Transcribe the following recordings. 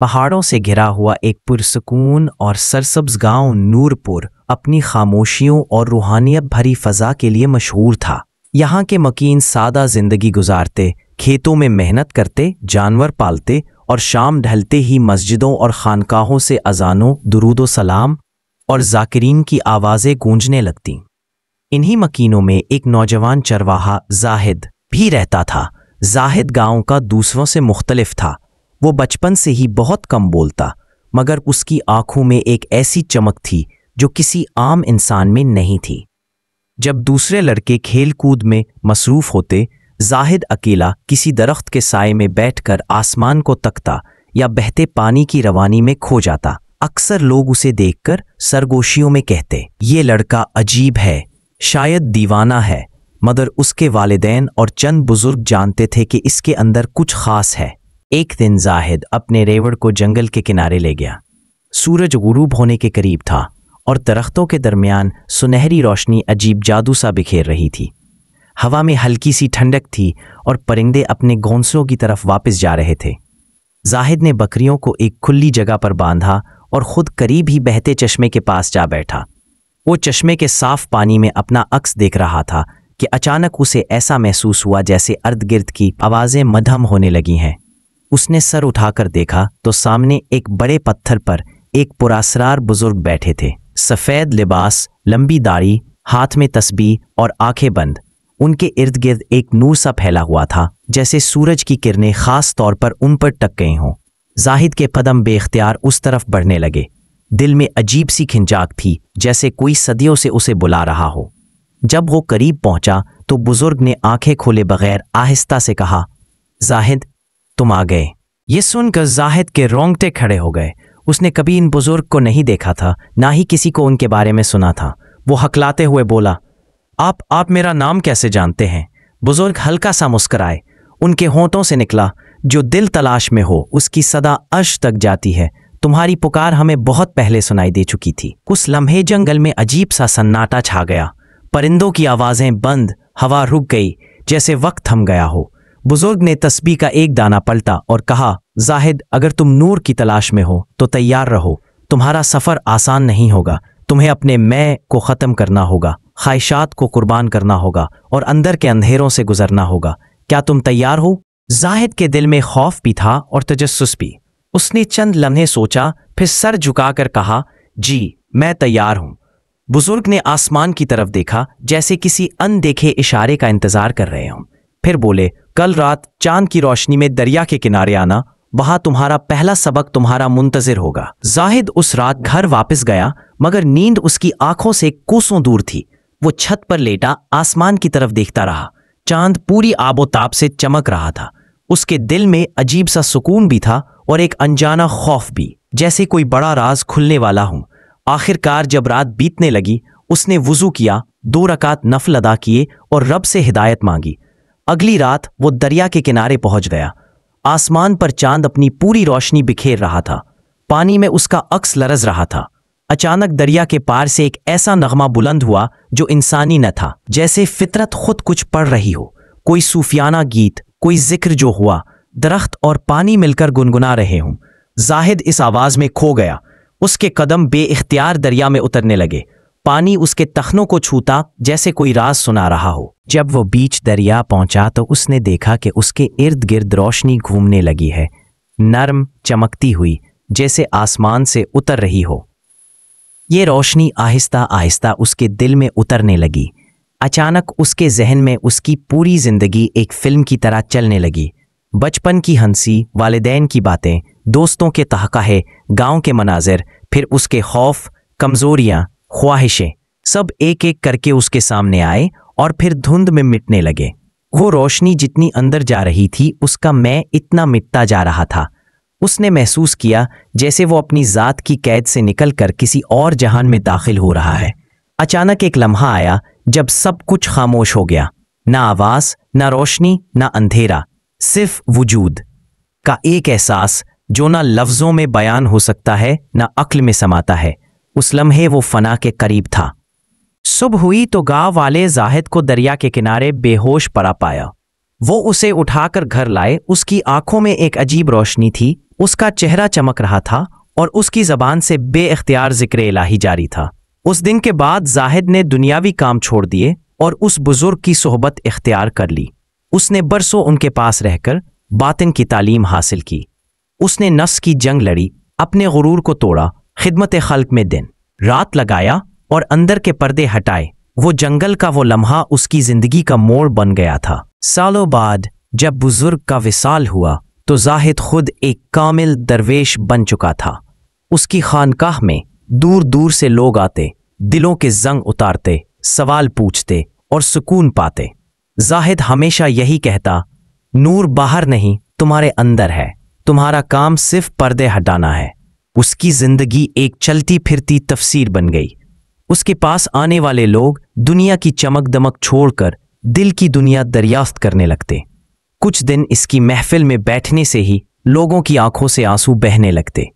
पहाड़ों से घिरा हुआ एक पुरसकून और सरसब्ज गांव नूरपुर अपनी खामोशियों और रूहानियत भरी फजा के लिए मशहूर था। यहाँ के मकीन सादा जिंदगी गुजारते, खेतों में मेहनत करते, जानवर पालते और शाम ढलते ही मस्जिदों और खानकाहों से अजानों, दुरूदो सलाम और जाकिरीन की आवाज़ें गूंजने लगतीं। इन्हीं मकीनों में एक नौजवान चरवाहा जाहिद भी रहता था। जाहिद गांव का दूसरों से मुख्तलिफ था। वो बचपन से ही बहुत कम बोलता, मगर उसकी आंखों में एक ऐसी चमक थी जो किसी आम इंसान में नहीं थी। जब दूसरे लड़के खेल कूद में मसरूफ होते, जाहिद अकेला किसी दरख्त के साए में बैठकर आसमान को तकता या बहते पानी की रवानी में खो जाता। अक्सर लोग उसे देखकर सरगोशियों में कहते, ये लड़का अजीब है, शायद दीवाना है, मगर उसके वालिदैन और चंद बुजुर्ग जानते थे कि इसके अंदर कुछ खास है। एक दिन जाहिद अपने रेवड़ को जंगल के किनारे ले गया। सूरज गुरूब होने के करीब था और दरख्तों के दरमियान सुनहरी रोशनी अजीब जादू सा बिखेर रही थी। हवा में हल्की सी ठंडक थी और परिंदे अपने घोंसलों की तरफ वापस जा रहे थे। जाहिद ने बकरियों को एक खुली जगह पर बांधा और खुद करीब ही बहते चश्मे के पास जा बैठा। वो चश्मे के साफ पानी में अपना अक्स देख रहा था कि अचानक उसे ऐसा महसूस हुआ जैसे अर्द गिर्द की आवाज़ें मध्यम होने लगी हैं। उसने सर उठाकर देखा तो सामने एक बड़े पत्थर पर एक पुरासरार बुजुर्ग बैठे थे। सफ़ेद लिबास, लंबी दाढ़ी, हाथ में तस्बीह और आंखें बंद। उनके इर्द गिर्द एक नूर सा फैला हुआ था, जैसे सूरज की किरणें खास तौर पर उन पर टक गई हों। जाहिद के कदम बेख्तियार उस तरफ बढ़ने लगे। दिल में अजीब सी खिंचाक थी, जैसे कोई सदियों से उसे बुला रहा हो। जब वो करीब पहुंचा तो बुजुर्ग ने आंखें खोले बगैर आहिस्ता से कहा, जाहिद, तुम आ गए। ये सुनकर जाहिद के रोंगटे खड़े हो गए। उसने कभी इन बुजुर्ग को नहीं देखा था, ना ही किसी को उनके बारे में सुना था। वो हकलाते हुए बोला, आप मेरा नाम कैसे जानते हैं? बुजुर्ग हल्का सा मुस्कुराए। उनके होंठों से निकला, जो दिल तलाश में हो उसकी सदा अर्श तक जाती है। तुम्हारी पुकार हमें बहुत पहले सुनाई दे चुकी थी। उस लम्हे जंगल में अजीब सा सन्नाटा छा गया। परिंदों की आवाज़ें बंद, हवा रुक गई, जैसे वक्त थम गया हो। बुजुर्ग ने तस्बीह का एक दाना पलटा और कहा, जाहिद, अगर तुम नूर की तलाश में हो तो तैयार रहो। तुम्हारा सफ़र आसान नहीं होगा। तुम्हें अपने मैं को ख़त्म करना होगा, ख्वाहिशात को कुर्बान करना होगा और अंदर के अंधेरों से गुजरना होगा। क्या तुम तैयार हो? जाहिद के दिल में खौफ भी था और तजस्सुस भी। उसने चंद लम्हे सोचा, फिर सर झुकाकर कहा, जी, मैं तैयार हूँ। बुजुर्ग ने आसमान की तरफ देखा, जैसे किसी अनदेखे इशारे का इंतजार कर रहे हों। फिर बोले, कल रात चांद की रोशनी में दरिया के किनारे आना, वहां तुम्हारा पहला सबक तुम्हारा मुंतजिर होगा। जाहिद उस रात घर वापस गया, मगर नींद उसकी आंखों से कोसों दूर थी। वो छत पर लेटा आसमान की तरफ देखता रहा। चांद पूरी आबोताब से चमक रहा था। उसके दिल में अजीब सा सुकून भी था और एक अनजाना खौफ भी, जैसे कोई बड़ा राज खुलने वाला हो। आखिरकार जब रात बीतने लगी, उसने वुजू किया, 2 रकात नफल अदा किए और रब से हिदायत मांगी। अगली रात वो दरिया के किनारे पहुंच गया। आसमान पर चांद अपनी पूरी रोशनी बिखेर रहा था। पानी में उसका अक्स लरज रहा था। अचानक दरिया के पार से एक ऐसा नगमा बुलंद हुआ जो इंसानी न था, जैसे फितरत खुद कुछ पढ़ रही हो। कोई सूफियाना गीत, कोई जिक्र जो हुआ, दरख्त और पानी मिलकर गुनगुना रहे हों। जाहिद इस आवाज़ में खो गया। उसके कदम बेइख्तियार दरिया में उतरने लगे। पानी उसके तखनों को छूता, जैसे कोई राज सुना रहा हो। जब वो बीच दरिया पहुंचा तो उसने देखा कि उसके इर्द गिर्द रोशनी घूमने लगी है, नरम, चमकती हुई, जैसे आसमान से उतर रही हो। ये रोशनी आहिस्ता आहिस्ता उसके दिल में उतरने लगी। अचानक उसके जहन में उसकी पूरी जिंदगी एक फिल्म की तरह चलने लगी। बचपन की हंसी, वालिदैन की बातें, दोस्तों के तहक़े, गांव के मनाजिर, फिर उसके खौफ, कमज़ोरियाँ, ख्वाहिशें, सब एक एक करके उसके सामने आए और फिर धुंध में मिटने लगे। वो रोशनी जितनी अंदर जा रही थी, उसका मैं इतना मिटता जा रहा था। उसने महसूस किया जैसे वो अपनी ज़ात की कैद से निकलकर किसी और जहान में दाखिल हो रहा है। अचानक एक लम्हा आया जब सब कुछ खामोश हो गया। ना आवाज़, ना रोशनी, ना अंधेरा, सिर्फ वजूद का एक एहसास जो ना लफ्ज़ों में बयान हो सकता है, ना अक्ल में समाता है। उस लम्हे वो फना के करीब था। सुबह हुई तो गांव वाले जाहिद को दरिया के किनारे बेहोश पड़ा पाया। वो उसे उठाकर घर लाए। उसकी आंखों में एक अजीब रोशनी थी, उसका चेहरा चमक रहा था और उसकी जबान से बेइख्तियार जिक्र इलाही जारी था। उस दिन के बाद जाहिद ने दुनियावी काम छोड़ दिए और उस बुजुर्ग की सोहबत इख्तियार कर ली। उसने बरसों उनके पास रहकर बातिन की तालीम हासिल की। उसने नफ्स की जंग लड़ी, अपने गुरूर को तोड़ा, खिदमत खल्क में दिन रात लगाया और अंदर के पर्दे हटाए। वो जंगल का वो लम्हा उसकी जिंदगी का मोड़ बन गया था। सालों बाद जब बुजुर्ग का विसाल हुआ तो जाहिद खुद एक कामिल दरवेश बन चुका था। उसकी खानकाह में दूर दूर से लोग आते, दिलों के जंग उतारते, सवाल पूछते और सुकून पाते। जाहिद हमेशा यही कहता, नूर बाहर नहीं तुम्हारे अंदर है, तुम्हारा काम सिर्फ पर्दे हटाना है। उसकी जिंदगी एक चलती फिरती तफसीर बन गई। उसके पास आने वाले लोग दुनिया की चमक दमक छोड़कर दिल की दुनिया दरियाफ्त करने लगते। कुछ दिन इसकी महफिल में बैठने से ही लोगों की आंखों से आंसू बहने लगते,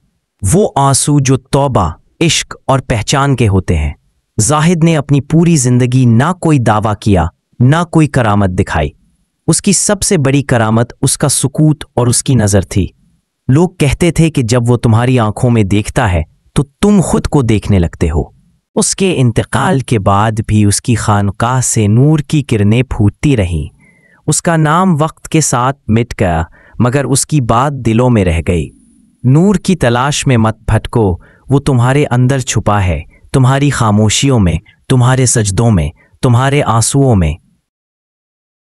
वो आंसू जो तौबा, इश्क और पहचान के होते हैं। जाहिद ने अपनी पूरी जिंदगी ना कोई दावा किया, ना कोई करामत दिखाई। उसकी सबसे बड़ी करामत उसका सुकूत और उसकी नज़र थी। लोग कहते थे कि जब वो तुम्हारी आंखों में देखता है तो तुम खुद को देखने लगते हो। उसके इंतकाल के बाद भी उसकी खानकाह से नूर की किरणें फूटती रहीं। उसका नाम वक्त के साथ मिट गया, मगर उसकी बात दिलों में रह गई। नूर की तलाश में मत भटको, वो तुम्हारे अंदर छुपा है, तुम्हारी खामोशियों में, तुम्हारे सजदों में, तुम्हारे आंसुओं में।